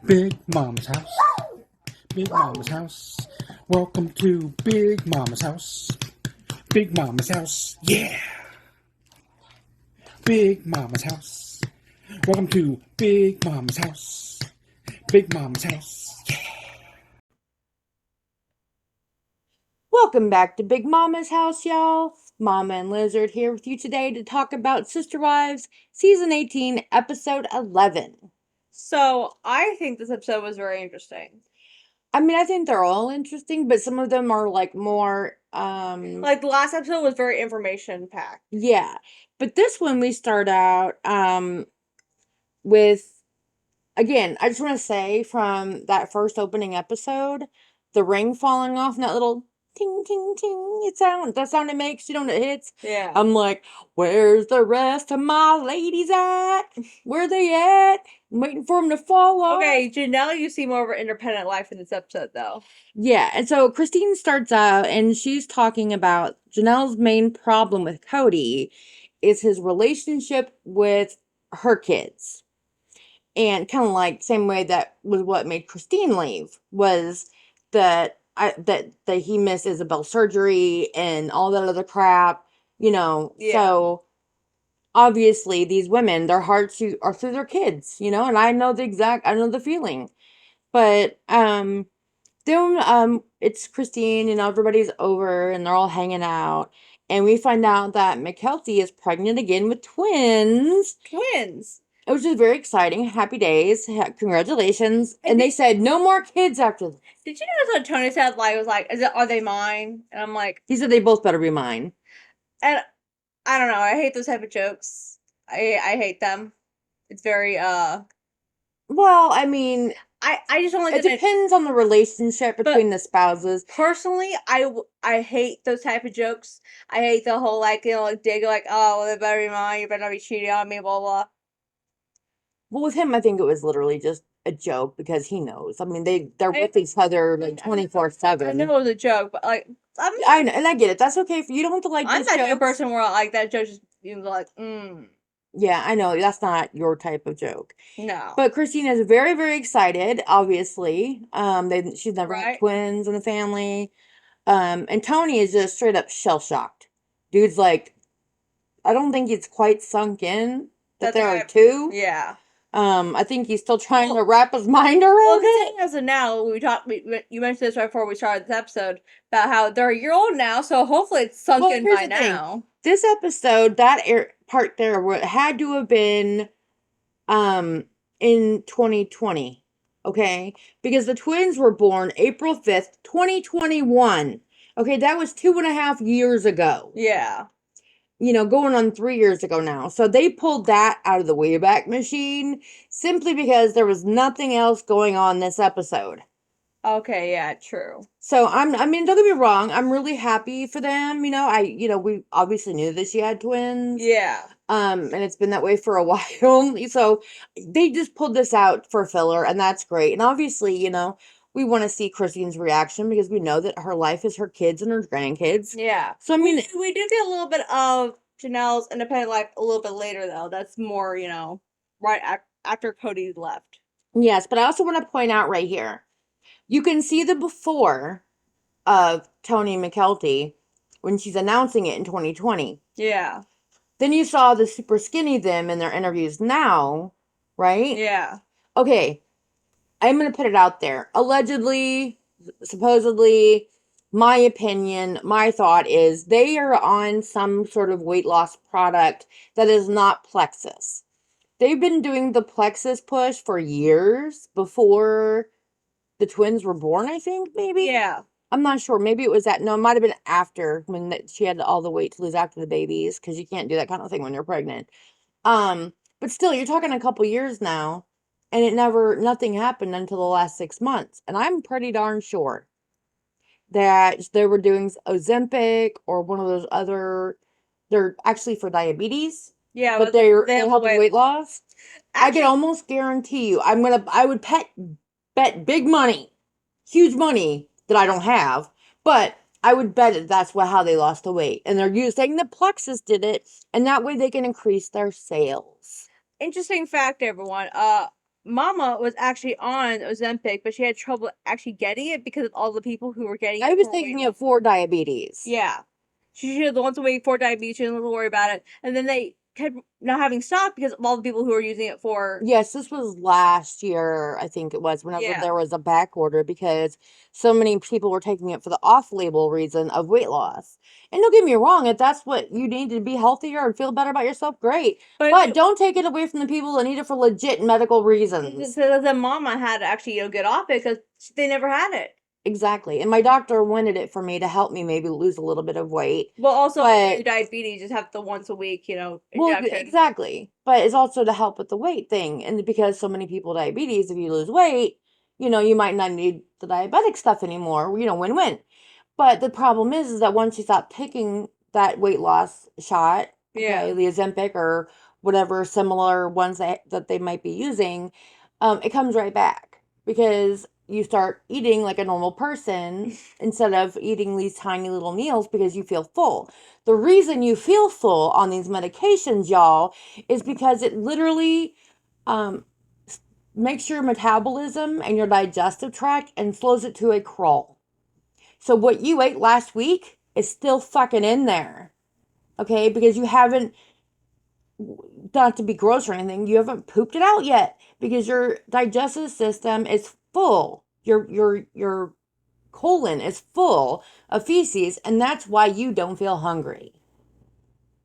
Big Mama's house. Big Mama's house. Welcome to Big Mama's house. Big Mama's house. Yeah. Big Mama's house. Welcome to Big Mama's house. Big Mama's house. Yeah. Welcome back to Big Mama's house, y'all. Mama and Lizard here with you today to talk about Sister Wives, Season 18, Episode 11. So I think this episode was very interesting. I mean, I think they're all interesting, but some of them are like more, Like the last episode was very information packed. yeah. But this one we start out, with, again, I just want to say from that first opening episode, the ring falling off and that little ting ting ting that sound it makes, you know, when it hits. Yeah. I'm like, where's the rest of my ladies at? Where they at? I'm waiting for them to fall off. Okay, Janelle, you see more of an independent life in this episode, though. Yeah, and so Christine starts out and she's talking about Janelle's main problem with Kody is his relationship with her kids. And kind of like same way that was what made Christine leave was that that he missed Isabel's surgery and all that other crap, you know. Yeah. So obviously these women, their hearts are through their kids, you know, and I know the feeling. But then it's Christine, you know, everybody's over and they're all hanging out. And we find out that McKelty is pregnant again with twins. Twins. It was just very exciting. Happy days. Congratulations. And they said no more kids after this. Did you notice what Tony said? Like, was like, are they mine? And I'm like, He said they both better be mine. and I don't know. I hate those type of jokes. I hate them. It's very Well, I mean, I just don't like it depends on the relationship between the spouses. Personally, I hate those type of jokes. I hate the whole like, you know, like dig like, oh, well, they better be mine. You better not be cheating on me. Blah blah. Well, with him, I think it was literally just a joke because he knows. I mean, they're with each other like 24/7. I know it was a joke, but like, I know, and I get it. That's okay. If you don't have to like I'm these that type of jokes. person where like that joke just like, Yeah, I know that's not your type of joke. No. But Christina is very, very excited. Obviously, she's never had twins in the family. And Tony is just straight up shell shocked. Dude's like, I don't think it's quite sunk in that there are two. Yeah. I think he's still trying to wrap his mind around it. As of now, you mentioned this right before we started this episode about how they're a year old now, so hopefully it's sunk in by now. This episode, that part there had to have been in 2020, okay? Because the twins were born April 5th, 2021. Okay, that was 2.5 years ago. Yeah. You know, going on 3 years ago now. So they pulled that out of the Wayback Machine simply because there was nothing else going on this episode. Okay, yeah, true. So I mean, don't get me wrong, I'm really happy for them. You know, we obviously knew that she had twins. Yeah. And it's been that way for a while. So they just pulled this out for filler, and that's great. And obviously, you know, we want to see Christine's reaction because we know that her life is her kids and her grandkids. Yeah. So I mean, we do get a little bit of Janelle's independent life a little bit later, though. That's more, you know, right after Kody left. Yes, but I also want to point out right here, you can see the before of Tony McKelty when she's announcing it in 2020. Yeah. Then you saw the super skinny them in their interviews now, right? Yeah. Okay, I'm going to put it out there. Allegedly, supposedly, my opinion, my thought is they are on some sort of weight loss product that is not Plexus. They've been doing the Plexus push for years before the twins were born, I think, maybe? Yeah. I'm not sure. Maybe it was it might have been after when she had all the weight to lose after the babies because you can't do that kind of thing when you're pregnant. But still, you're talking a couple years now, and nothing happened until the last 6 months. And I'm pretty darn sure that they were doing Ozempic or one of those other, they're actually for diabetes. Yeah, but they help with weight loss. Actually, I can almost guarantee you, I would bet big money, huge money that I don't have, but I would bet that's how they lost the weight. And they're saying the Plexus did it, and that way they can increase their sales. Interesting fact, everyone. Mama was actually on Ozempic, but she had trouble actually getting it because of all the people who were getting it. I was for weight taking loss. it for diabetes. Yeah. She had the once a week for diabetes. She didn't worry about it. And then they kept not having stock because of all the people who were using it for. Yes, this was last year, I think it was, whenever Yeah. there was a back order because so many people were taking it for the off-label reason of weight loss. And don't get me wrong, if that's what you need to be healthier and feel better about yourself, great. But don't take it away from the people that need it for legit medical reasons. So then Mama had to actually get off it because they never had it. Exactly. And my doctor wanted it for me to help me maybe lose a little bit of weight. Well, also But diabetes, just have the once a week, well, injection. exactly. But it's also to help with the weight thing. And because so many people with diabetes, if you lose weight, you might not need the diabetic stuff anymore. Win-win. But the problem is that once you stop taking that weight loss shot, okay, the Ozempic or whatever similar ones that they might be using, it comes right back because you start eating like a normal person instead of eating these tiny little meals because you feel full. The reason you feel full on these medications, y'all, is because it literally makes your metabolism and your digestive tract and slows it to a crawl. So what you ate last week is still fucking in there. Okay? Because you haven't, not to be gross or anything, you haven't pooped it out yet because your digestive system is full. Your colon is full of feces, and that's why you don't feel hungry.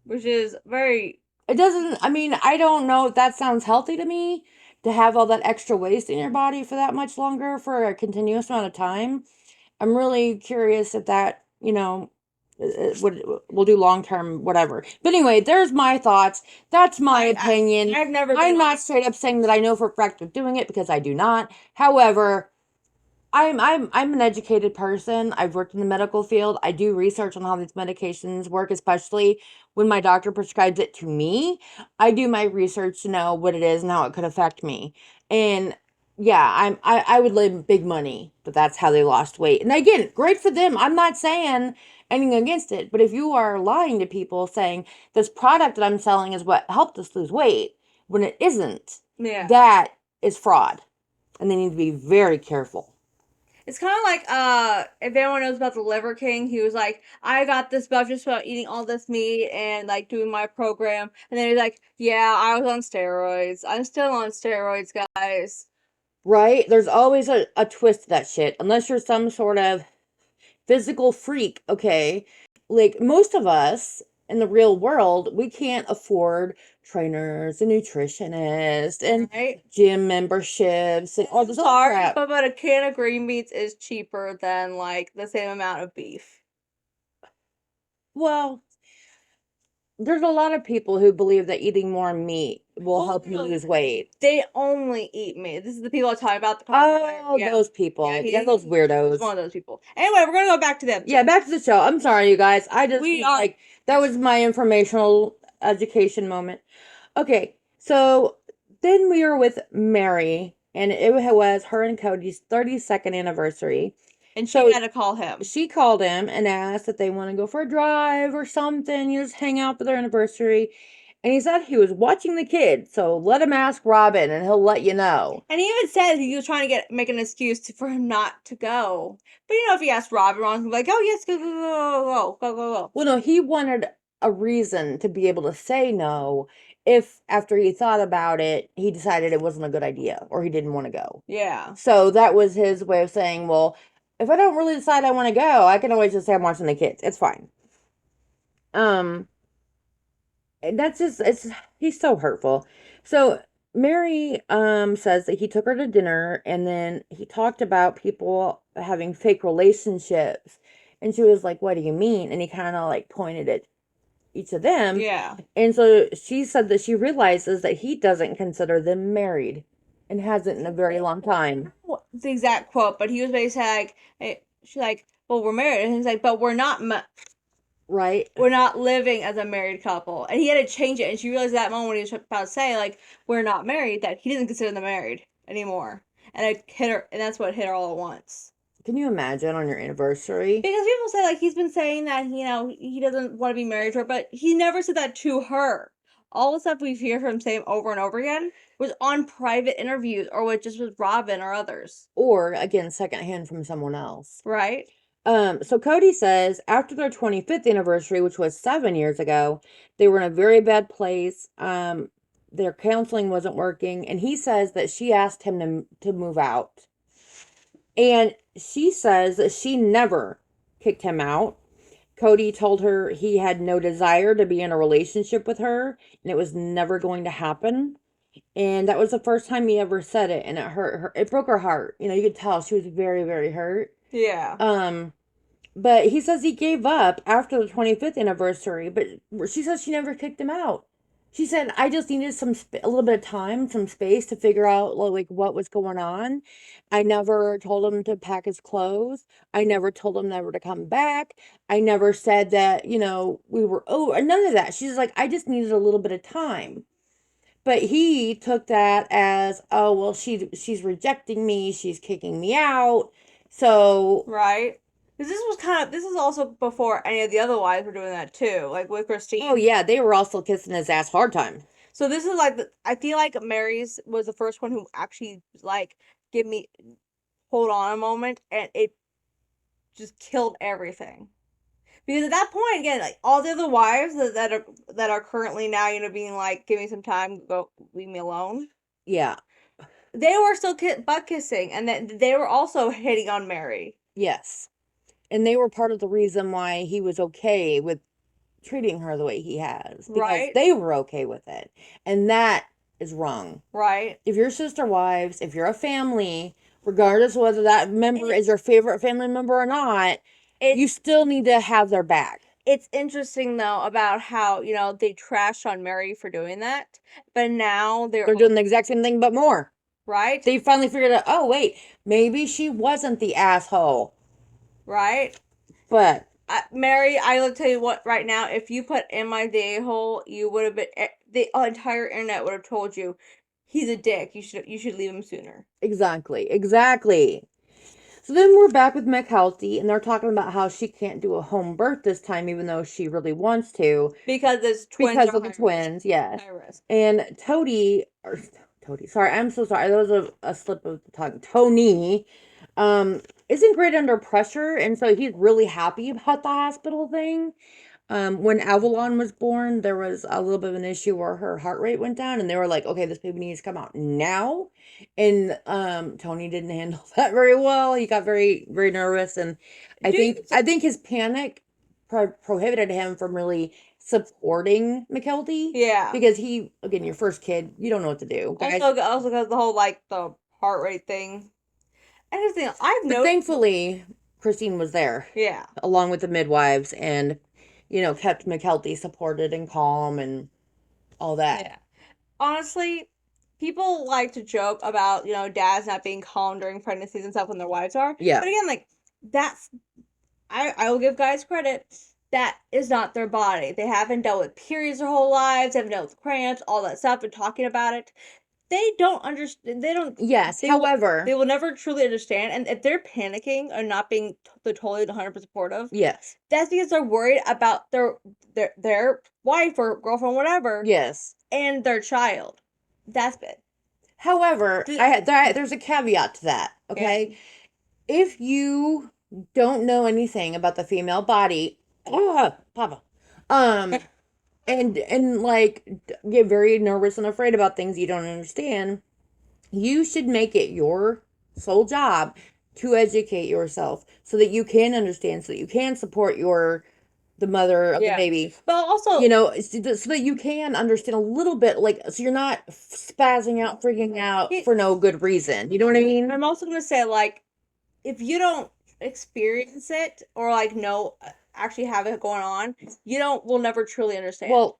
Which is very... It doesn't, I don't know if that sounds healthy to me, to have all that extra waste in your body for that much longer for a continuous amount of time. I'm really curious if that, will do long term, whatever. But anyway, there's my thoughts. That's my opinion. I'm not straight up saying that I know for a fact of doing it because I do not. However, I'm an educated person. I've worked in the medical field. I do research on how these medications work, especially when my doctor prescribes it to me. I do my research to know what it is and how it could affect me. And yeah, I would lay big money that that's how they lost weight. And again, great for them. I'm not saying anything against it, but if you are lying to people saying this product that I'm selling is what helped us lose weight when it isn't, that is fraud. And they need to be very careful. It's kind of like, if anyone knows about the Liver King, he was like, I got this buff just about eating all this meat and, like, doing my program. And then he's like, yeah, I was on steroids. I'm still on steroids, guys. Right? There's always a twist to that shit. Unless you're some sort of physical freak, okay? Like, most of us in the real world, we can't afford trainers and nutritionists and gym memberships and all this other crap. But a can of green beans is cheaper than, like, the same amount of beef. Well, there's a lot of people who believe that eating more meat will help you lose weight. They only eat meat. This is the people I talk about. Those people. Yeah, those weirdos. He's one of those people. Anyway, we're going to go back to them. Yeah, back to the show. I'm sorry, you guys. That was my informational education moment. Okay, so then we were with Mary, and it was her and Kody's 32nd anniversary. And she had to call him. She called him and asked if they want to go for a drive or something, just hang out for their anniversary. And he said he was watching the kids, so let him ask Robin and he'll let you know. And he even said he was trying to make an excuse for him not to go. But if he asked Robin, Ron's gonna be like, oh yes, go. Well, no, he wanted a reason to be able to say no if after he thought about it, he decided it wasn't a good idea or he didn't want to go. Yeah. So that was his way of saying, well, if I don't really decide I want to go, I can always just say I'm watching the kids. It's fine. That's just, he's so hurtful. So Mary says that he took her to dinner and then he talked about people having fake relationships. And she was like, what do you mean? And he kind of like pointed at each of them. Yeah. And so she said that she realizes that he doesn't consider them married and hasn't in a very long time. The exact quote, but he was basically like, she's like, well, we're married. And he's like, but we're not right. We're not living as a married couple. And he had to change it. And she realized that moment when he was about to say, like, we're not married, that he doesn't consider them married anymore. And it hit her, and that's what hit her all at once. Can you imagine on your anniversary? Because people say, like, he's been saying that, he doesn't want to be married to her, but he never said that to her. all the stuff we hear from Sam over and over again was on private interviews or was just with Robin or others. Or again, secondhand from someone else. Right? So KODY says after their 25th anniversary, which was 7 years ago, they were in a very bad place. Their counseling wasn't working, and he says that she asked him to move out. And she says that she never kicked him out. KODY told her he had no desire to be in a relationship with her, and it was never going to happen. And that was the first time he ever said it, and it hurt her. It broke her heart. You could tell she was very, very hurt. Yeah. But he says he gave up after the 25th anniversary, but she says she never kicked him out. She said, I just needed a little bit of time, some space to figure out like what was going on. I never told him to pack his clothes. I never told him never to come back. I never said that, we were, none of that. She's like, I just needed a little bit of time. But he took that as, oh, well, she's rejecting me. She's kicking me out. So, Right? Because this is also before any of the other wives were doing that too, like with Christine. oh yeah, they were also kissing his ass hard time. So this is like, I feel like Mary's was the first one who actually like hold on a moment, and it just killed everything. Because at that point, again, like all the other wives that are currently now, being like, give me some time, go leave me alone. Yeah. They were still butt kissing, and then they were also hitting on Mary. Yes. And they were part of the reason why he was okay with treating her the way he has. Because Right. they were okay with it. And that is wrong. Right. If you're sister wives, if you're a family, regardless of whether that member is your favorite family member or not, you still need to have their back. It's interesting though about how, they trashed on Mary for doing that, but now they're doing the exact same thing but more. Right? They finally figured out, oh wait, maybe she wasn't the asshole. Right? But Mary, I will tell you what, right now, if you put in my day hole, you would have been, the entire internet would have told you, he's a dick. You should leave him sooner. Exactly. So then we're back with McHealthy, and they're talking about how she can't do a home birth this time, even though she really wants to. Because there's twins. Because of the twins, yes. High risk. And Tody, sorry, I'm so sorry. That was a slip of the tongue. Tony, isn't great under pressure, and so he's really happy about the hospital thing. When Avalon was born, there was a little bit of an issue where her heart rate went down, and they were like, okay, this baby needs to come out now. And Tony didn't handle that very well. He got very, very nervous, and I think his panic prohibited him from really supporting McKelty. Yeah. Because again, your first kid, you don't know what to do. Also because the whole, the heart rate thing. Anything I've noticed. Thankfully, Christine was there. Yeah. Along with the midwives, and kept McKelty supported and calm and all that. Yeah. Honestly, people like to joke about, dads not being calm during pregnancies and stuff when their wives are. Yeah. But again, that's, I will give guys credit. That is not their body. They haven't dealt with periods their whole lives. They haven't dealt with cramps, all that stuff, and talking about it. They don't understand. They don't. Yes. However, they will never truly understand. And if they're panicking or not being totally 100% supportive, yes, that's because they're worried about their wife or girlfriend, whatever. Yes. And their child. That's it. However, there's a caveat to that. Okay, if you don't know anything about the female body, Papa, and get very nervous and afraid about things you don't understand, you should make it your sole job to educate yourself so that you can understand, so that you can support the mother of the baby. But also, so that you can understand a little bit, so you're not spazzing out, freaking out for no good reason. You know what I mean? I'm also going to say, if you don't experience it or, actually have it going on, will never truly understand. Well,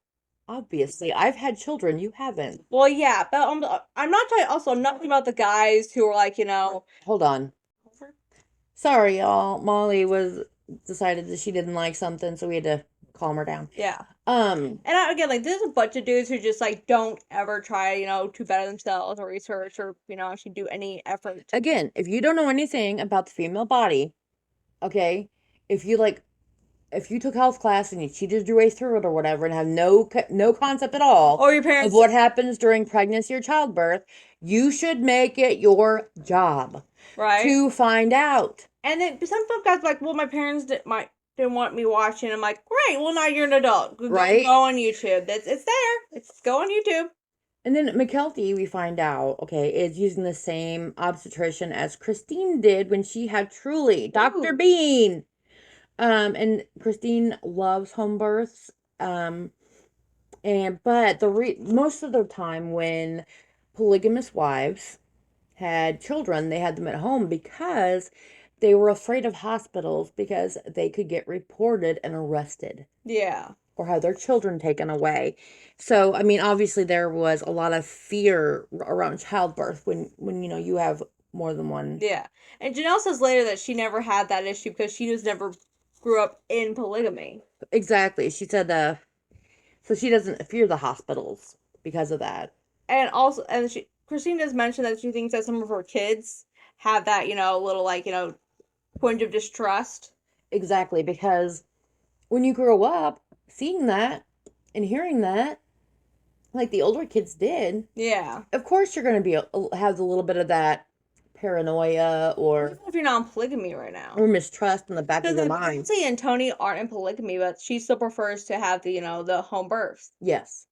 obviously, I've had children. You haven't. Well, yeah, but I'm not talking also nothing about the guys who are Hold on. Sorry, y'all. Molly decided that she didn't like something, so we had to calm her down. Yeah. And again, there's a bunch of dudes who just don't ever try, to better themselves or research or actually do any effort. Again, if you don't know anything about the female body, okay, if you if you took health class and you cheated your way through it or whatever and have no concept at all Or your of parents. what happens during pregnancy or childbirth, you should make it your job Right. to find out. And then some guys are like, well, my parents didn't want me watching. I'm like, great. Well, now you're an adult. Right. Go on YouTube. It's there. It's go on YouTube. And then McKelty, we find out, okay, is using the same obstetrician as Christine did when she had Truly, Dr. Ooh. Bean. And Christine loves home births. But most of the time when polygamous wives had children, they had them at home because they were afraid of hospitals because they could get reported and arrested. Yeah. Or have their children taken away. So, I mean, obviously there was a lot of fear around childbirth when you have more than one. Yeah. And Janelle says later that she never had that issue because she just never grew up in polygamy. Exactly. She said so she doesn't fear the hospitals because of that. And also, Christine does mention that she thinks that some of her kids have that, little point of distrust. Exactly, because when you grow up seeing that and hearing that, like the older kids did, Yeah. of course you're going to have a little bit of that paranoia or even if you're not in polygamy right now, or mistrust in the back of your mind. Lindsay and Tony aren't in polygamy, but she still prefers to have the home births. Yes.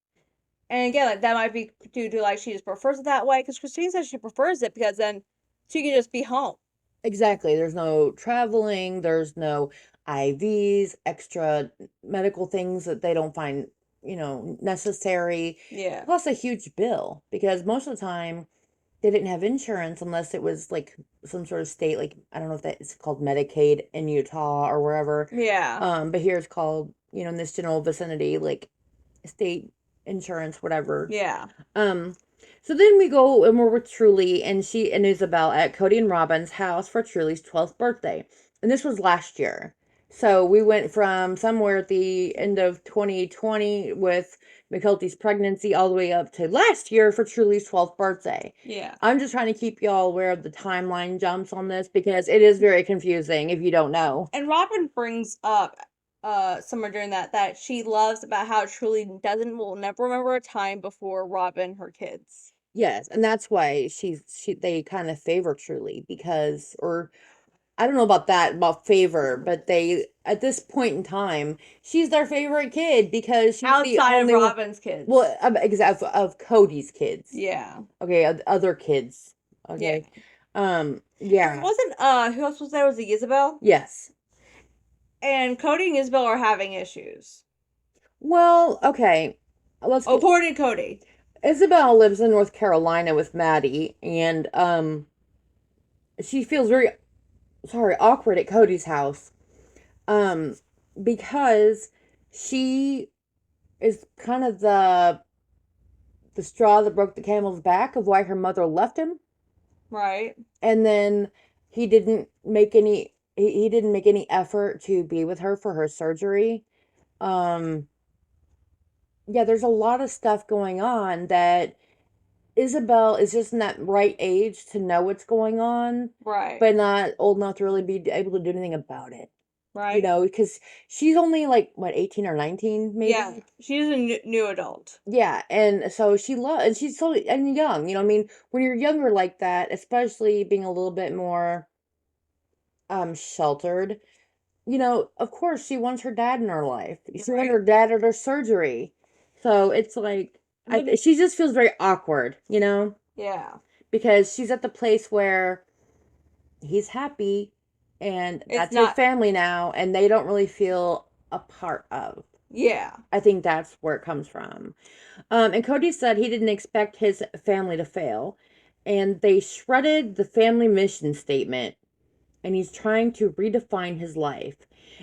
And again, like that might be due to like she just prefers it that way. Because Christine says she prefers it because then she can just be home. Exactly. There's no traveling. There's no IVs, extra medical things that they don't find, necessary. Yeah. Plus a huge bill because most of the time they didn't have insurance unless it was like some sort of state, like I don't know if that's called Medicaid in Utah or wherever. Yeah. But here it's called, in this general vicinity, like state insurance, whatever. Yeah. So then we go and we're with Truly and she and Isabel at Kody and Robin's house for Truly's 12th birthday. And this was last year. So we went from somewhere at the end of 2020 with McKelty's pregnancy all the way up to last year for Truly's 12th birthday. Yeah. I'm just trying to keep y'all aware of the timeline jumps on this because it is very confusing if you don't know. And Robin brings up somewhere during that she loves about how Truly will never remember a time before Robin her kids. Yes, and that's why they kind of favor Truly because, or I don't know about favor, but they at this point in time she's their favorite kid because she's outside the only of Robin's kids. Well, of Kody's kids. Yeah. Okay, other kids. Okay. Yeah. Wasn't who else was there? Was it Isabel? Yes. And Kody and Isabel are having issues. Well, okay. According to Kody. Isabel lives in North Carolina with Maddie, and she feels very awkward at Kody's house. Because she is kind of the straw that broke the camel's back of why her mother left him. Right. And then he didn't make any effort to be with her for her surgery. Yeah, there's a lot of stuff going on that Isabel is just in that right age to know what's going on. Right. But not old enough to really be able to do anything about it. Right. Because she's only like, what, 18 or 19 maybe? Yeah, she's a new adult. Yeah, and so and she's so and young, when you're younger like that, especially being a little bit more sheltered, of course she wants her dad in her life. She wants her dad at her surgery. So it's like she just feels very awkward, Yeah. Because she's at the place where he's happy and that's his family now and they don't really feel a part of. Yeah. I think that's where it comes from. And Kody said he didn't expect his family to fail. And they shredded the family mission statement. And he's trying to redefine his life.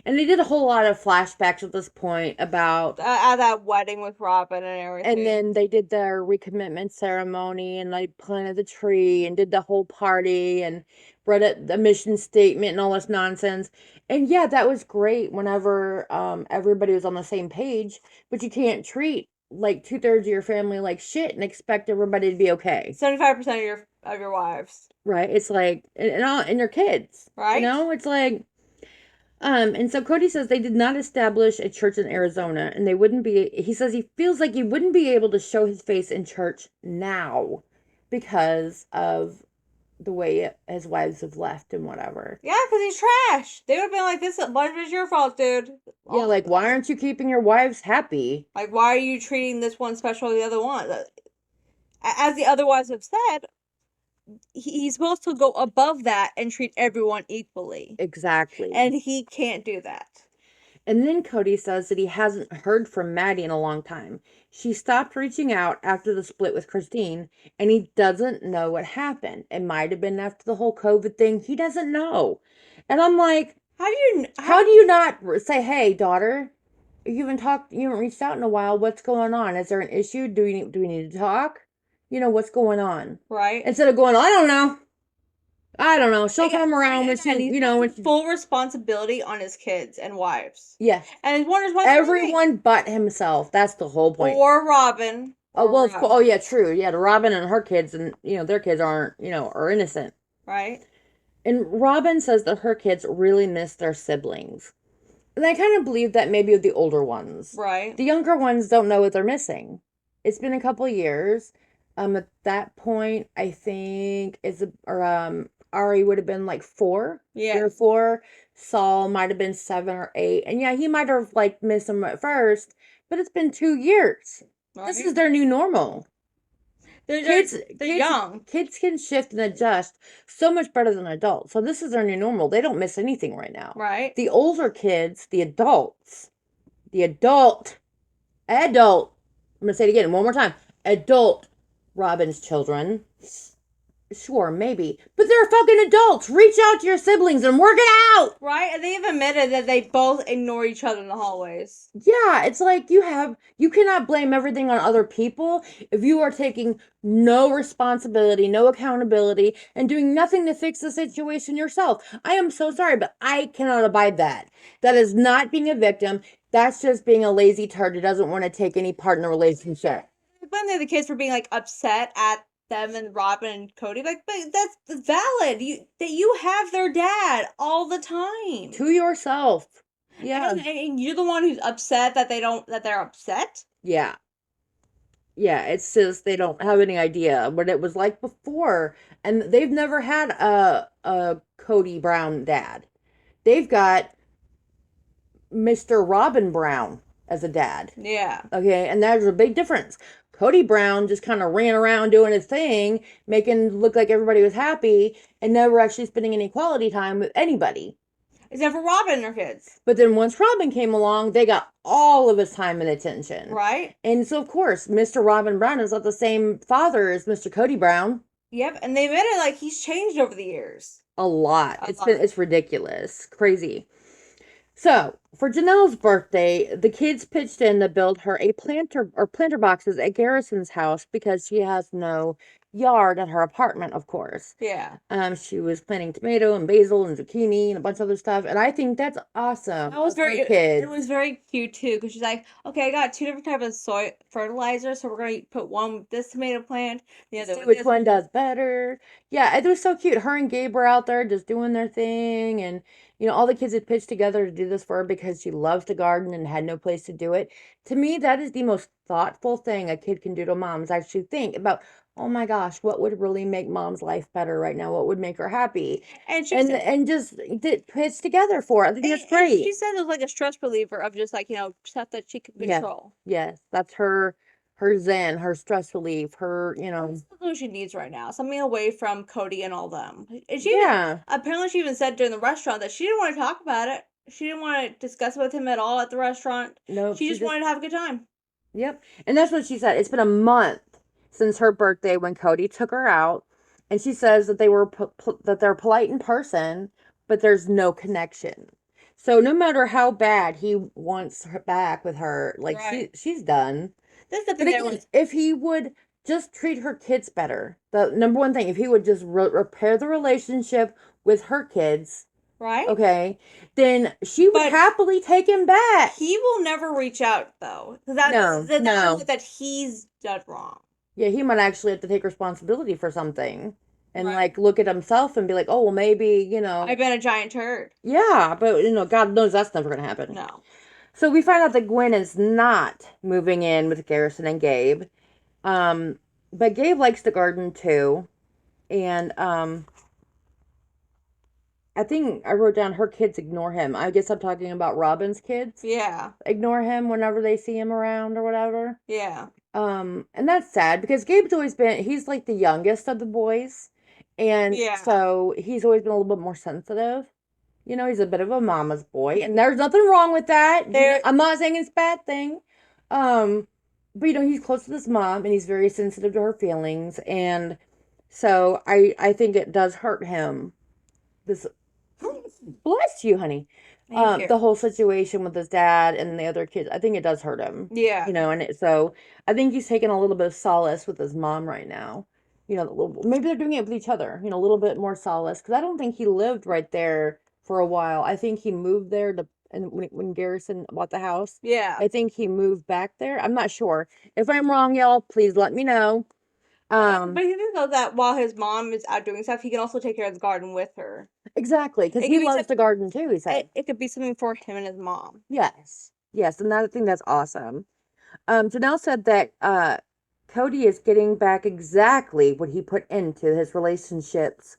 And they did a whole lot of flashbacks at this point about at that wedding with Robin and everything. And then they did their recommitment ceremony and they planted the tree and did the whole party and read the mission statement and all this nonsense. And yeah, that was great whenever everybody was on the same page. But you can't treat like 2/3 of your family like shit and expect everybody to be okay. 75% of your wives. Right? It's like and your kids. Right? It's like And so Cody says they did not establish a church in Arizona, and they wouldn't be. He says he feels like he wouldn't be able to show his face in church now because of the way his wives have left and whatever. Yeah, because he's trash. They would have been like, "This bunch is your fault, dude." Yeah, like why aren't you keeping your wives happy? Like, why are you treating this one special than the other one? As the other wives have said, he's supposed to go above that and treat everyone equally. Exactly. And he can't do that. And then Cody says that he hasn't heard from Maddie in a long time. She stopped reaching out after the split with Christine, and he doesn't know what happened. It might have been after the whole COVID thing. He doesn't know. And I'm like, how do you not say, hey, daughter, you haven't reached out in a while. What's going on? Is there an issue? Do we need to talk? What's going on? Right. Instead of going, I don't know. She'll come around when she, when full responsibility on his kids and wives. Yes. And he wonders why everyone but himself. That's the whole point. Or Robin. Oh yeah, true. Yeah, the Robin and her kids and their kids aren't, are innocent. Right. And Robin says that her kids really miss their siblings. And I kind of believe that maybe with the older ones. Right. The younger ones don't know what they're missing. It's been a couple of years. At that point, I think Ari would have been like 4. Yeah. 3 or 4. Saul might have been 7 or 8. And yeah, he might have like missed them at first, but it's been 2 years. Right. This is their new normal. They're young. Kids can shift and adjust so much better than adults. So this is their new normal. They don't miss anything right now. Right. The older kids, the adult, I'm going to say it again one more time. Adult Robin's children. Sure, maybe. But they're fucking adults. Reach out to your siblings and work it out. Right? And they've admitted that they both ignore each other in the hallways. Yeah, it's like you cannot blame everything on other people if you are taking no responsibility, no accountability, and doing nothing to fix the situation yourself. I am so sorry, but I cannot abide that. That is not being a victim. That's just being a lazy turd who doesn't want to take any part in the relationship. Blame the kids for being like upset at them and Robin and Cody, like, but that's valid. You have their dad all the time to yourself. Yeah, and you're the one who's upset that they're upset. Yeah, it's just they don't have any idea what it was like before, and they've never had a Cody Brown dad. They've got Mr. Robin Brown as a dad. Yeah. Okay, and there's a big difference. Cody Brown just kind of ran around doing his thing, making look like everybody was happy, and never actually spending any quality time with anybody. Except for Robin and her kids. But then once Robin came along, they got all of his time and attention. Right. And so, of course, Mr. Robin Brown is not the same father as Mr. Cody Brown. Yep, and they admitted like he's changed over the years. A lot. It's ridiculous. Crazy. So, for Janelle's birthday, the kids pitched in to build her a planter boxes at Garrison's house because she has no yard at her apartment, of course. Yeah. She was planting tomato and basil and zucchini and a bunch of other stuff, and I think that's awesome. That was it was very cute too, because she's like, okay, I got 2 different types of soil fertilizer, so we're gonna put one with this tomato plant, the other with which one does better. Yeah, it was so cute. Her and Gabe were out there just doing their thing, and all the kids had pitched together to do this for her because she loves to garden and had no place to do it. To me, that is the most thoughtful thing a kid can do to mom, is actually think about, oh my gosh, what would really make mom's life better right now? What would make her happy? And just pitch together for her. I think that's great. She said it was like a stress reliever of just like, stuff that she could control. Yes, that's her zen, her stress relief, her, That's what she needs right now. Something away from Cody and all them. And apparently she even said during the restaurant that she didn't want to talk about it. She didn't want to discuss it with him at all at the restaurant. No. She just wanted to have a good time. Yep. And that's what she said. It's been a month since her birthday when Cody took her out. And she says that that they're polite in person, but there's no connection. So no matter how bad he wants her back with her, like she's done. If he would just treat her kids better, the number one thing, if he would just repair the relationship with her kids, right? Okay, then she would happily take him back. He will never reach out though. That he's done wrong. Yeah, he might actually have to take responsibility for something. and Right. like look at himself and be like, oh well, maybe I've been a giant turd. yeah, but God knows that's never gonna happen. No. So we find out that Gwen is not moving in with Garrison and Gabe. But Gabe likes the garden too. And I think I wrote down her kids ignore him. I guess I'm talking about Robin's kids. Yeah. Ignore him whenever they see him around or whatever. Yeah. And that's sad because Gabe's always he's like the youngest of the boys. And Yeah. so he's always been a little bit more sensitive. He's a bit of a mama's boy, and there's nothing wrong with that. I'm not saying it's a bad thing. But he's close to his mom, and he's very sensitive to her feelings, and so I think it does hurt him. This, bless you, honey. Thank you. The whole situation with his dad and the other kids, I think it does hurt him. Yeah. So I think he's taking a little bit of solace with his mom right now. Maybe they're doing it with each other. A little bit more solace because I don't think he lived right there for a while. I think he moved there and when Garrison bought the house. Yeah. I think he moved back there. I'm not sure. If I'm wrong, y'all, please let me know. But he didn't know that while his mom is out doing stuff, he can also take care of the garden with her. Exactly, because It he could be loves the garden too, he said. It could be something for him and his mom. Yes, and I think that's awesome. Janelle said that KODY is getting back exactly what he put into his relationships.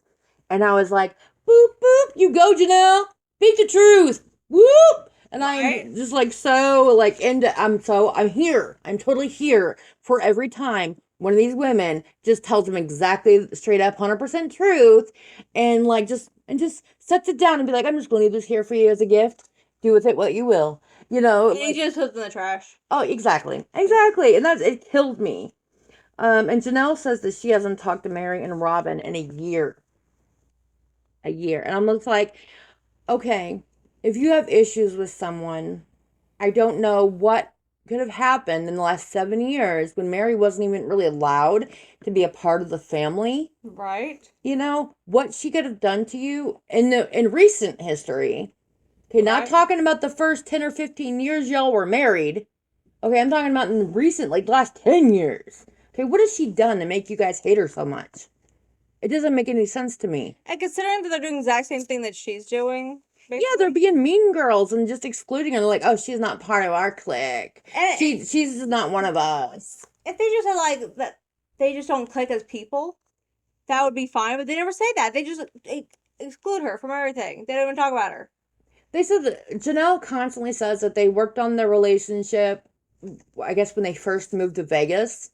And I was like, boop, boop, you go, Janelle. Speak the truth. Whoop. And Right. I'm just like so like I'm here. I'm totally here for every time one of these women just tells him exactly straight up 100% truth and like just sets it down and be like, I'm just gonna leave this here for you as a gift. Do with it what you will. And he just puts it in the trash. Oh, exactly. And it killed me. And Janelle says that she hasn't talked to Mary and Robin in a year. And I'm just like, okay, if you have issues with someone, I don't know what could have happened in the last 7 years when Mary wasn't even really allowed to be a part of the family. Right. What she could have done to you in recent history. Okay, not talking about the first 10 or 15 years y'all were married. Okay, I'm talking about in recent, like the last 10 years. Okay, what has she done to make you guys hate her so much? It doesn't make any sense to me. And considering that they're doing the exact same thing that she's doing. Basically. Yeah, they're being mean girls and just excluding her. They're like, oh, she's not part of our clique. She's not one of us. If they just said like that, they just don't click as people, that would be fine. But they never say that. They just exclude her from everything. They don't even talk about her. They said that Janelle constantly says that they worked on their relationship, I guess when they first moved to Vegas.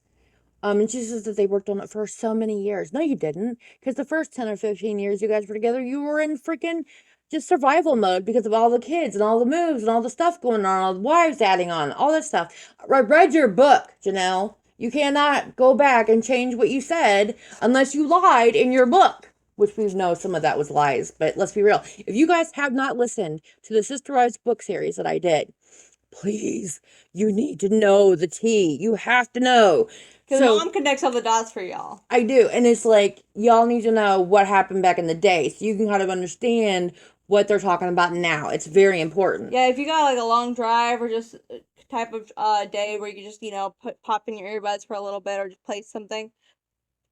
And she says that they worked on it for so many years. No, you didn't. Because the first 10 or 15 years you guys were together, you were in freaking just survival mode because of all the kids and all the moves and all the stuff going on, all the wives adding on, all that stuff. I read your book, Janelle. You cannot go back and change what you said unless you lied in your book. Which we know some of that was lies, but let's be real. If you guys have not listened to the Sister Wives book series that I did, please, you need to know the tea. You have to know. Because Mom connects all the dots for y'all. I do. And it's like, y'all need to know what happened back in the day so you can kind of understand what they're talking about now. It's very important. Yeah, if you got like a long drive or just a type of day where you just, pop in your earbuds for a little bit or just play something,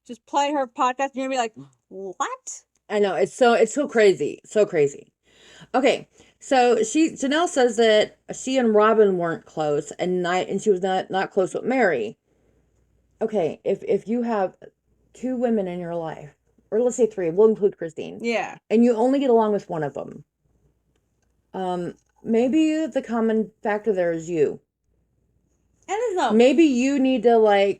just play her podcast and you're going to be like, what? I know. It's so crazy. So crazy. Okay. So Janelle says that she and Robin weren't close and she was not close with Mary. Okay, if you have 2 women in your life, or let's say 3, we'll include Christine. Yeah. And you only get along with one of them. Maybe the common factor there is you. And maybe you need to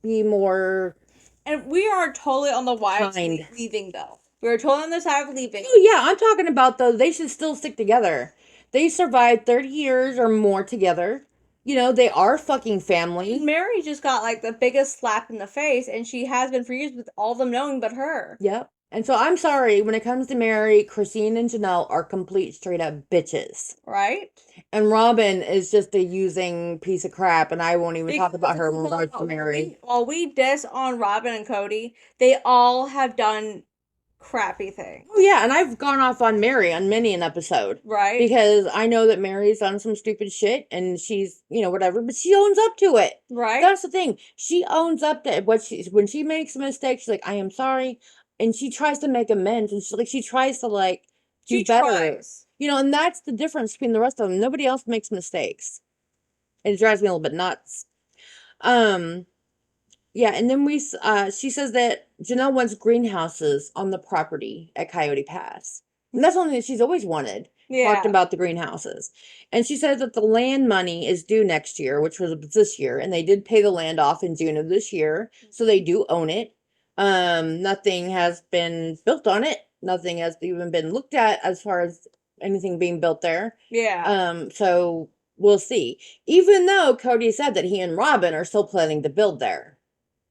be more. And we are totally on the wives leaving though. We are totally on the side of leaving. Oh yeah, I'm talking about though. They should still stick together. They survived 30 years or more together. They are fucking family. Mary just got the biggest slap in the face, and she has been for years with all of them knowing but her. Yep. And so I'm sorry, when it comes to Mary, Christine and Janelle are complete straight up bitches. Right? And Robin is just a using piece of crap, and I won't even talk about her in regards to Mary. While we diss on Robin and KODY, they all have done crappy things. Oh yeah, and I've gone off on Mary on many an episode. Right? Because I know that Mary's done some stupid shit and she's, whatever, but she owns up to it. Right? That's the thing. She owns up to when she makes a mistake, she's like, I am sorry. And she tries to make amends and she tries to do She better. tries. And that's the difference between the rest of them. Nobody else makes mistakes. It drives me a little bit nuts. Yeah, and then she says that Janelle wants greenhouses on the property at Coyote Pass. And that's something that she's always wanted. Yeah. Talked about the greenhouses. And she said that the land money is due next year, which was this year, and they did pay the land off in June of this year, so they do own it. Nothing has been built on it. Nothing has even been looked at as far as anything being built there. Yeah. So we'll see. Even though Cody said that he and Robin are still planning to build there.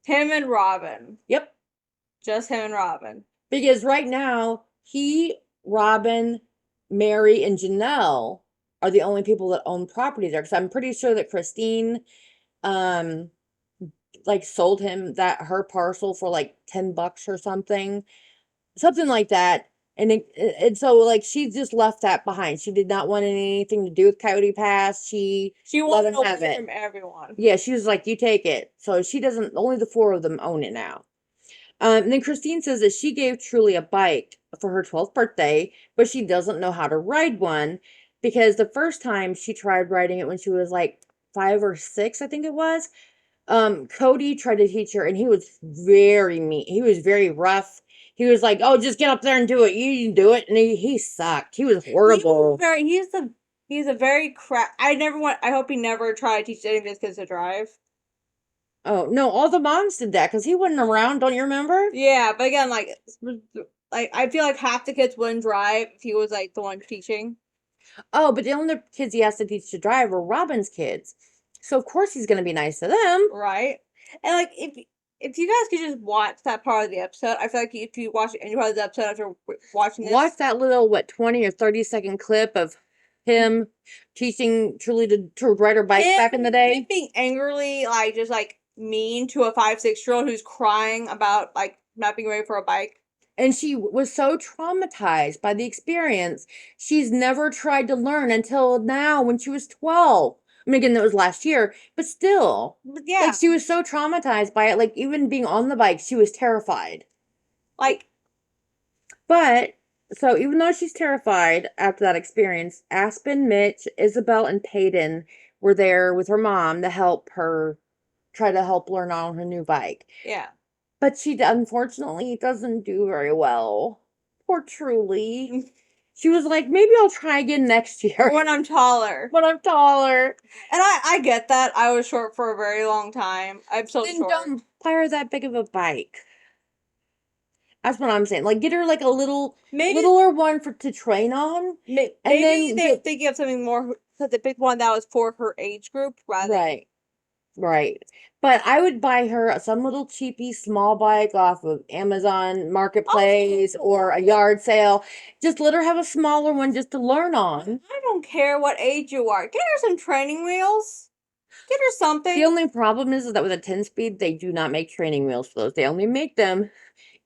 Him and Robin. Yep. Just him and Robin. Because right now, Robin, Mary, and Janelle are the only people that own property there. Because I'm pretty sure that Christine, sold him her parcel for $10 or something like that. And so she just left that behind. She did not want anything to do with Coyote Pass. She wanted him have it from everyone. Yeah, she was like, you take it. So she doesn't. Only the four of them own it now. And then Christine says that she gave Truly a bike for her 12th birthday, but she doesn't know how to ride one because the first time she tried riding it when she was 5 or 6, I think it was. Cody tried to teach her, and he was very mean. He was very rough. He was like, "Oh, just get up there and do it. You can do it." And he sucked. He was horrible. He's a very crap. I hope he never tried to teach any of his kids to drive. Oh no, all the moms did that because he wasn't around. Don't you remember? Yeah, but again, I feel like half the kids wouldn't drive if he was the one teaching. Oh, but the only kids he has to teach to drive are Robin's kids. So of course he's gonna be nice to them. Right. And if you guys could just watch that part of the episode, I feel like if you watch any part of the episode after watching this, watch that little 20 or 30-second clip of him teaching Truly to ride her bike back in the day. Him being angrily just mean to a 5-6-year-old who's crying about not being ready for a bike. And she was so traumatized by the experience, she's never tried to learn until now when she was 12. I mean, again, that was last year, but still. Yeah. She was so traumatized by it. Even being on the bike, she was terrified. But, so even though she's terrified after that experience, Aspen, Mitch, Isabel, and Peyton were there with her mom to try to help learn on her new bike. Yeah. But she unfortunately doesn't do very well. Poor Truly. She was like, maybe I'll try again next year. When I'm taller. And I get that. I was short for a very long time. I'm so short. Don't buy her that big of a bike. That's what I'm saying. Get her a littler one to train on. Maybe they're thinking of something more, the big one that was for her age group rather. Right. But I would buy her some little cheapy small bike off of Amazon Marketplace or a yard sale. Just let her have a smaller one just to learn on. I don't care what age you are. Get her some training wheels. Get her something. The only problem is that with a 10-speed, they do not make training wheels for those. They only make them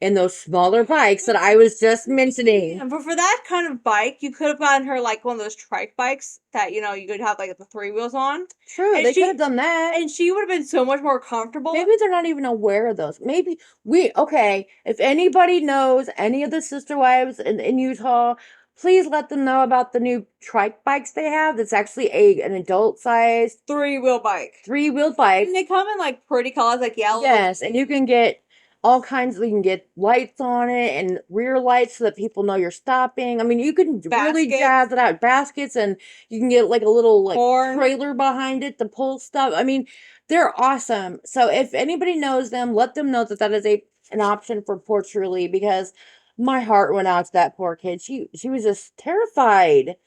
in those smaller bikes that I was just mentioning. But for that kind of bike, you could have gotten her one of those trike bikes that you could have the 3 wheels on. True, they could have done that, and she would have been so much more comfortable. Maybe they're not even aware of those. Maybe if anybody knows any of the sister wives in Utah, please let them know about the new trike bikes they have. That's actually an adult size 3-wheel bike. 3-wheel bike. And they come in pretty colors, yellow. Yes, and you can get all kinds. You can get lights on it and rear lights so that people know you're stopping. I mean, you can really jazz it out. Baskets, and you can get a little trailer behind it to pull stuff. I mean, they're awesome. So if anybody knows them, let them know that is an option for poor Truly, because my heart went out to that poor kid. She was just terrified,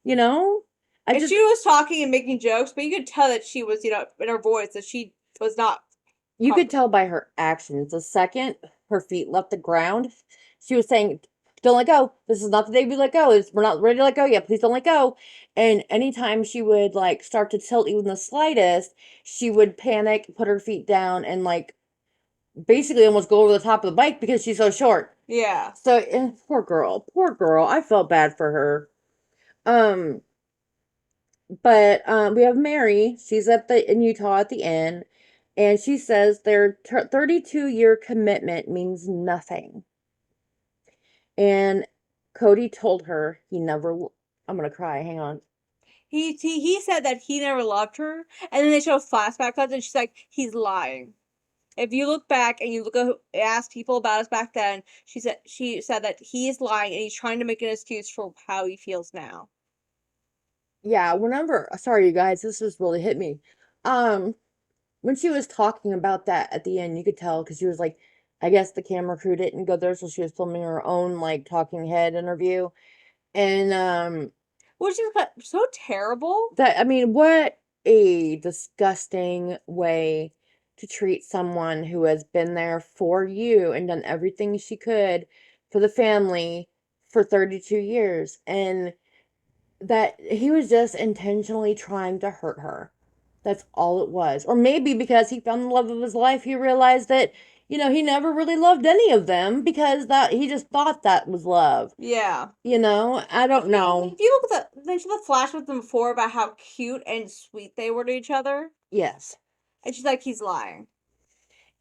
she was talking and making jokes, but you could tell that she was, in her voice, that she was not. You could tell by her actions. The second her feet left the ground, she was saying, don't let go. This is not the day we let go. We're not ready to let go yet. Please don't let go. And anytime she would start to tilt even the slightest, she would panic, put her feet down, and basically almost go over the top of the bike because she's so short. Yeah. So poor girl. I felt bad for her. Um, but we have Mary. She's in Utah at the end, and she says their 32-year commitment means nothing. And Kody told her he never. I'm gonna cry. Hang on. He said that he never loved her, and then they show flashback cuts, and she's like, he's lying. If you look back and you ask people about us back then, she said that he is lying and he's trying to make an excuse for how he feels now. Yeah, whenever. Sorry, you guys. This just really hit me. When she was talking about that at the end, you could tell because she was like, I guess the camera crew didn't go there, so she was filming her own like talking head interview, and Which is so terrible. that I mean, what a disgusting way to treat someone who has been there for you and done everything she could for the family for 32 years, and that he was just intentionally trying to hurt her. That's all it was. Or maybe because he found the love of his life, he realized that, he never really loved any of them because that he just thought that was love. Yeah. I don't know. If you look at they showed the flash with them before about how cute and sweet they were to each other. Yes. And she's like, he's lying.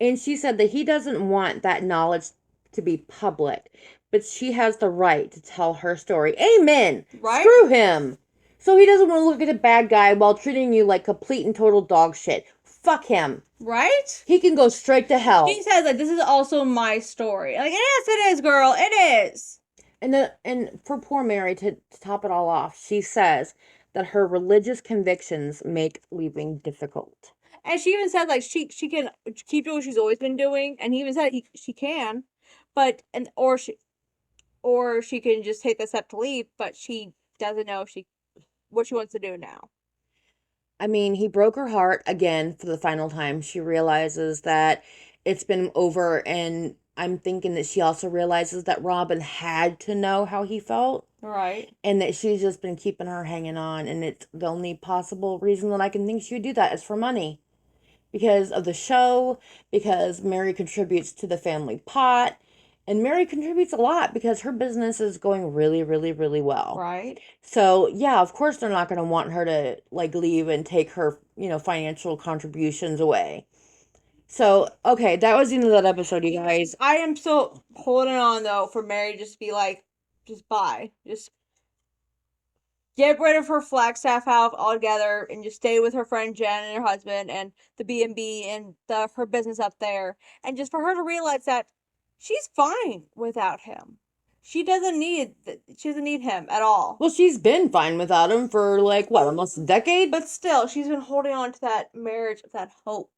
And she said that he doesn't want that knowledge to be public, but she has the right to tell her story. Amen. Right? Screw him. So he doesn't want to look at a bad guy while treating you like complete and total dog shit. Fuck him. Right? He can go straight to hell. She says, like, this is also my story. Like, it is, girl. It is. And for poor Mary, to top it all off, she says that her religious convictions make leaving difficult. And she even said, like, she can keep doing what she's always been doing. And he even said she can. But, or she can just take the step to leave. But she doesn't know what she wants to do now. I mean, he broke her heart again for the final time. She realizes that it's been over, and I'm thinking that she also realizes that Robin had to know how he felt. Right. And that she's just been keeping her hanging on, and it's the only possible reason that I can think she would do that is for money. Because of the show, because Mary contributes to the family pot, and Mary contributes a lot because her business is going really, really, really well. Right. So, yeah, of course they're not going to want her to, like, leave and take her, financial contributions away. So, okay, that was the end of that episode, you guys. I am still holding on, though, for Mary to just be like, just bye. Just get rid of her Flagstaff house altogether and just stay with her friend Jen and her husband and the B&B and her business up there. And just for her to realize that she's fine without him. She doesn't need him at all. Well, she's been fine without him for, like, what, almost a decade? But still, she's been holding on to that marriage, that hope.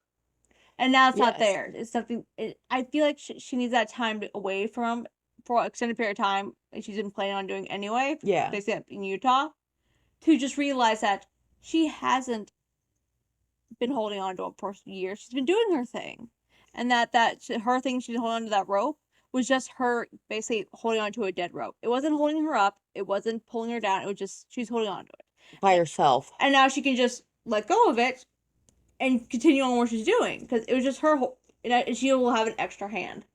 And now it's not there. It's something. I feel like she needs that time away from him for an extended period of time, and she's been planning on doing anyway. Yeah. They said in Utah, to just realize that she hasn't been holding on to him for years. She's been doing her thing, and that her thing, she's holding on to that rope, was just her basically holding on to a dead rope. It wasn't holding her up. It wasn't pulling her down. It was just she's holding on to it by herself. And now she can just let go of it and continue on what she's doing because it was just her and she will have an extra hand.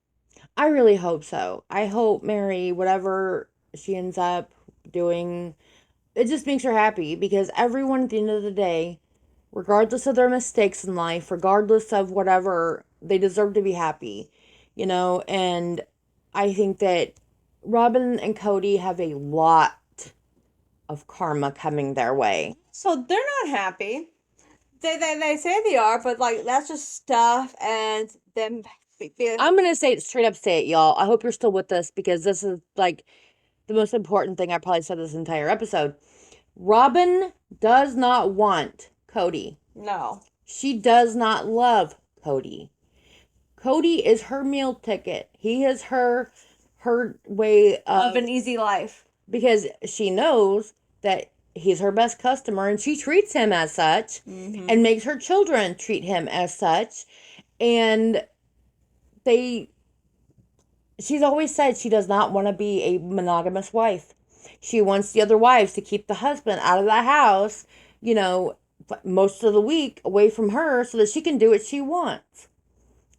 I really hope so. I hope Mary, whatever she ends up doing, it just makes her happy because everyone at the end of the day, regardless of their mistakes in life, regardless of whatever, they deserve to be happy, and I think that Robin and Kody have a lot of karma coming their way. So they're not happy. They say they are, but like that's just stuff and them. I'm gonna say it straight up, say it, y'all. I hope you're still with us because this is like the most important thing I probably said this entire episode. Robin does not want Kody. No. She does not love Kody. Kody is her meal ticket. He is her way of an easy life. Because she knows that he's her best customer and she treats him as such and makes her children treat him as such. And she's always said she does not want to be a monogamous wife. She wants the other wives to keep the husband out of the house, most of the week away from her so that she can do what she wants.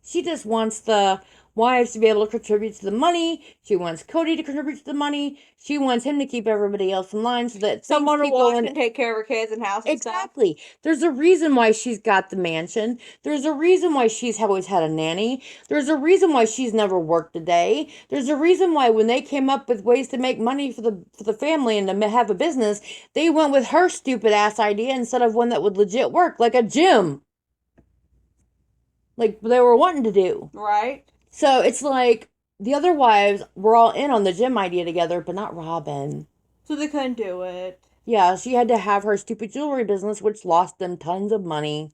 She just wants the wives to be able to contribute to the money. She wants KODY to contribute to the money. She wants him to keep everybody else in line so that Someone to keep watch going. and take care of her kids and house and stuff. Exactly. There's a reason why she's got the mansion. There's a reason why she's always had a nanny. There's a reason why she's never worked a day. There's a reason why when they came up with ways to make money for the family and to have a business, they went with her stupid ass idea instead of one that would legit work, like a gym. Like they were wanting to do. Right. So it's like the other wives were all in on the gym idea together, but not Robin. So they couldn't do it. Yeah, she had to have her stupid jewelry business, which lost them tons of money.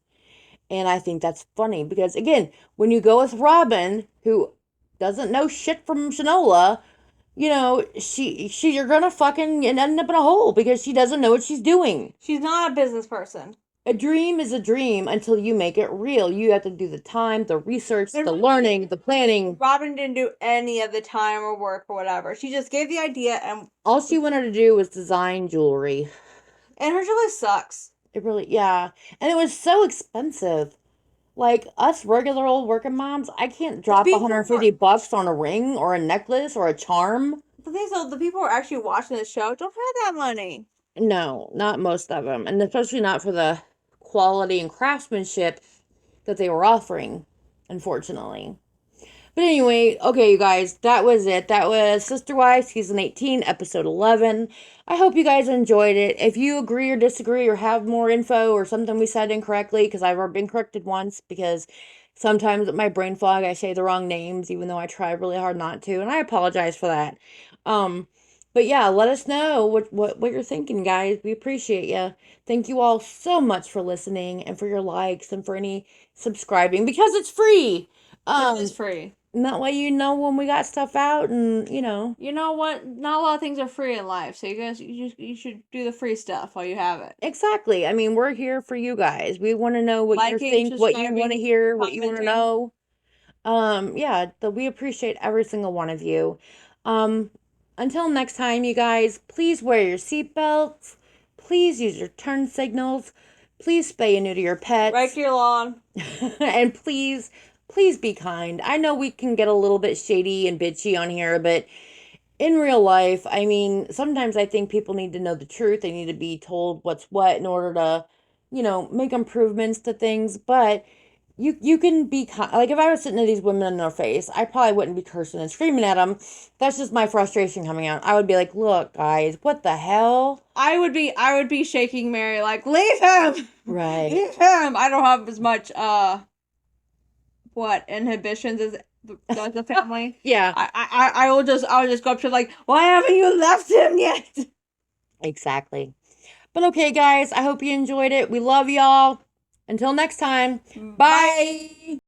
And I think that's funny because, again, when you go with Robin, who doesn't know shit from Shanola, you know, you're gonna fucking end up in a hole because she doesn't know what she's doing. She's not a business person. A dream is a dream until you make it real. You have to do the time, the research, the learning, the planning. Robin didn't do any of the time or work or whatever. She just gave the idea and All she wanted to do was design jewelry. and her jewelry sucks. It really, yeah. And it was so expensive. Like, us regular old working moms, I can't drop people $150 on a ring or a necklace or a charm. The thing is, the people who are actually watching the show don't have that money. No, not most of them. And especially not for the quality and craftsmanship that they were offering, unfortunately. But anyway, okay, you guys, that was it. That was Sister Wives, Season 18, Episode 11. I hope you guys enjoyed it. If you agree or disagree or have more info or something we said incorrectly, because I've already been corrected once, because sometimes with my brain fog, I say the wrong names, even though I try really hard not to, and I apologize for that. But yeah, let us know what you're thinking, guys. We appreciate you. Thank you all so much for listening and for your likes and for any subscribing, because it's free. It's free. And that way you know when we got stuff out, and You know what? Not a lot of things are free in life, so you guys, you should do the free stuff while you have it. Exactly. I mean, we're here for you guys. We want to know what you Liking, think, what you want to hear, what you want to commenting. know. Yeah, we appreciate every single one of you. Until next time, you guys, please wear your seatbelts. Please use your turn signals. Please spay and neuter your pets. Rake your lawn. And please be kind. I know we can get a little bit shady and bitchy on here, but in real life, I mean, sometimes I think people need to know the truth. They need to be told what's what in order to, make improvements to things. But you can be like, if I was sitting to these women in their face, I probably wouldn't be cursing and screaming at them. That's just my frustration coming out. I would be like, look, guys, what the hell? I would be shaking Mary like, leave him. Right. Leave him. I don't have as much inhibitions as the family. Yeah. I will just go up to like, why haven't you left him yet? Exactly. But okay, guys, I hope you enjoyed it. We love y'all. Until next time. Bye.